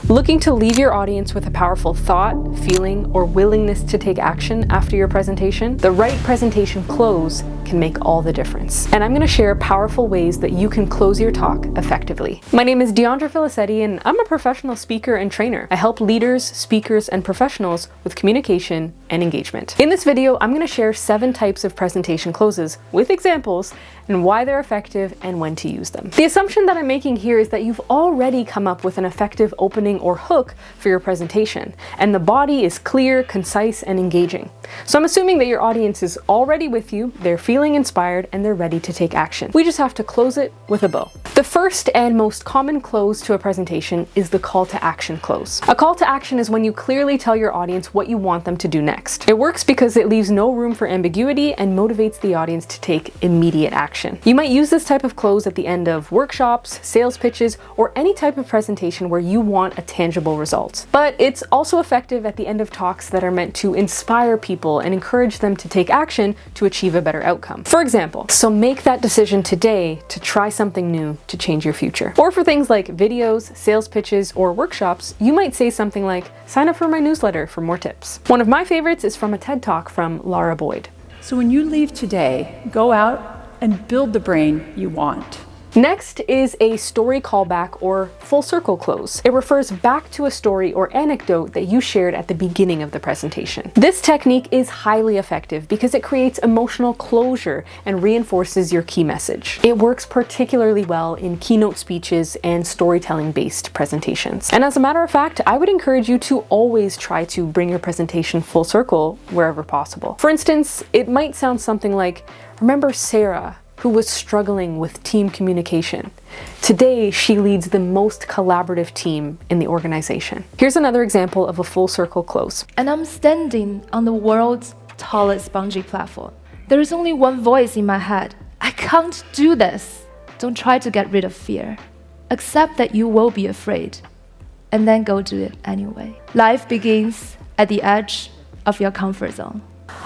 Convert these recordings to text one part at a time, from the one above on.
Looking to leave your audience with a powerful thought, feeling, or willingness to take action after your presentation? The right presentation close can make all the difference. And I'm going to share powerful ways that you can close your talk effectively. My name is Deandra Filicetti, and I'm a professional speaker and trainer. I help leaders, speakers, and professionals with communication and engagement. In this video, I'm going to share 7 types of presentation closes with examples and why they're effective and when to use them. The assumption that I'm making here is that you've already come up with an effective opening or hook for your presentation, and the body is clear, concise, and engaging. So I'm assuming that your audience is already with you, they're feeling inspired, and they're ready to take action. We just have to close it with a bow. The first and most common close to a presentation is the call to action close. A call to action is when you clearly tell your audience what you want them to do next. It works because it leaves no room for ambiguity and motivates the audience to take immediate action. You might use this type of close at the end of workshops, sales pitches, or any type of presentation where you want a tangible result. But it's also effective at the end of talks that are meant to inspire people and encourage them to take action to achieve a better outcome. For example, so make that decision today to try something new to change your future. Or for things like videos, sales pitches, or workshops, you might say something like, sign up for my newsletter for more tips. One of my favorites is from a TED Talk from Laura Boyd. So when you leave today, go out and build the brain you want. Next is a story callback or full circle close. It refers back to a story or anecdote that you shared at the beginning of the presentation. This technique is highly effective because it creates emotional closure and reinforces your key message. It works particularly well in keynote speeches and storytelling-based presentations. And as a matter of fact, I would encourage you to always try to bring your presentation full circle wherever possible. For instance, it might sound something like, remember Sarah, who was struggling with team communication. Today, she leads the most collaborative team in the organization. Here's another example of a full circle close. And I'm standing on the world's tallest bungee platform. There is only one voice in my head. I can't do this. Don't try to get rid of fear. Accept that you will be afraid, and then go do it anyway. Life begins at the edge of your comfort zone.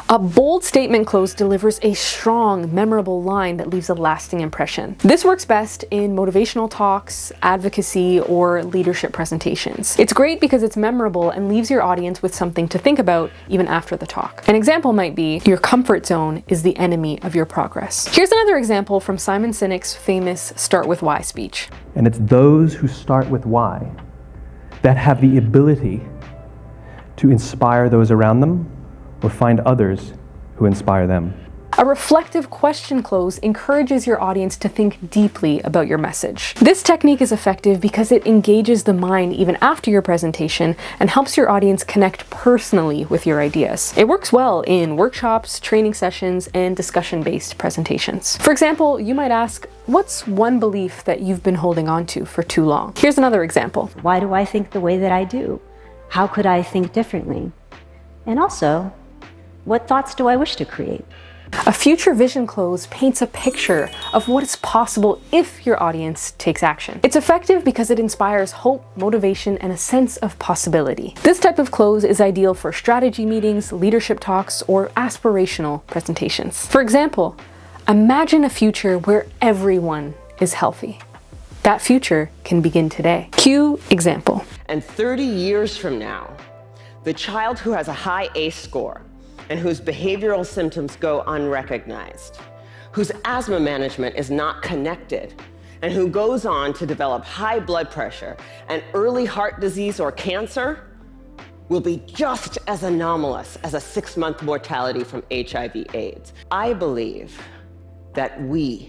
A bold statement close delivers a strong, memorable line that leaves a lasting impression. This works best in motivational talks, advocacy, or leadership presentations. It's great because it's memorable and leaves your audience with something to think about even after the talk. An example might be, your comfort zone is the enemy of your progress. Here's another example from Simon Sinek's famous Start With Why speech. And it's those who start with why that have the ability to inspire those around them or find others who inspire them. A reflective question close encourages your audience to think deeply about your message. This technique is effective because it engages the mind even after your presentation and helps your audience connect personally with your ideas. It works well in workshops, training sessions, and discussion-based presentations. For example, you might ask, what's one belief that you've been holding on to for too long? Here's another example. Why do I think the way that I do? How could I think differently? And also, what thoughts do I wish to create? A future vision close paints a picture of what is possible if your audience takes action. It's effective because it inspires hope, motivation, and a sense of possibility. This type of close is ideal for strategy meetings, leadership talks, or aspirational presentations. For example, imagine a future where everyone is healthy. That future can begin today. Cue example. And 30 years from now, the child who has a high ACE score and whose behavioral symptoms go unrecognized, whose asthma management is not connected, and who goes on to develop high blood pressure and early heart disease or cancer will be just as anomalous as a 6-month mortality from HIV/AIDS. I believe that we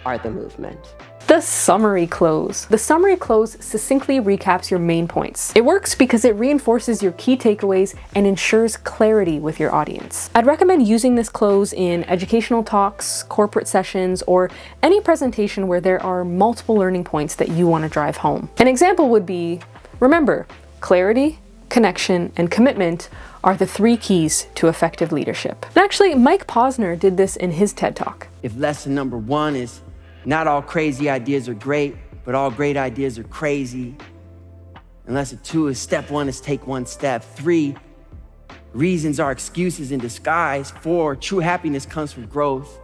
are the movement. The summary close. The summary close succinctly recaps your main points. It works because it reinforces your key takeaways and ensures clarity with your audience. I'd recommend using this close in educational talks, corporate sessions, or any presentation where there are multiple learning points that you want to drive home. An example would be, remember, clarity, connection, and commitment are the 3 keys to effective leadership. And actually, Mike Posner did this in his TED Talk. If lesson number 1 is, not all crazy ideas are great, but all great ideas are crazy. And lesson 2 is, step 1 is take 1 step. 3, reasons are excuses in disguise. 4, true happiness comes from growth.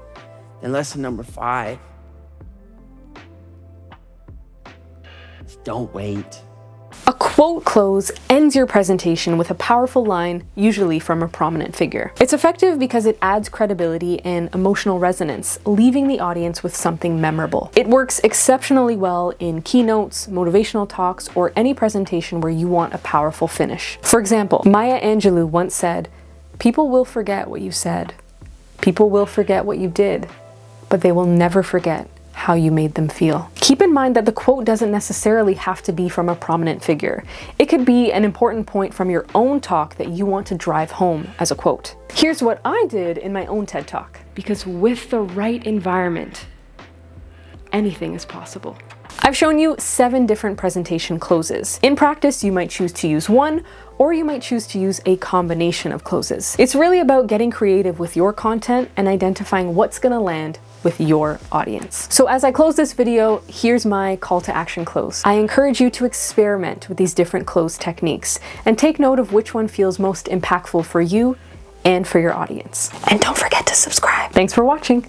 And lesson number 5 is don't wait. A quote close ends your presentation with a powerful line, usually from a prominent figure. It's effective because it adds credibility and emotional resonance, leaving the audience with something memorable. It works exceptionally well in keynotes, motivational talks, or any presentation where you want a powerful finish. For example, Maya Angelou once said, "People will forget what you said. People will forget what you did, but they will never forget how you made them feel." Keep in mind that the quote doesn't necessarily have to be from a prominent figure. It could be an important point from your own talk that you want to drive home as a quote. Here's what I did in my own TED Talk. Because with the right environment, anything is possible. I've shown you 7 different presentation closes. In practice, you might choose to use one, or you might choose to use a combination of closes. It's really about getting creative with your content and identifying what's gonna land with your audience. So as I close this video, here's my call to action close. I encourage you to experiment with these different close techniques and take note of which one feels most impactful for you and for your audience. And don't forget to subscribe. Thanks for watching.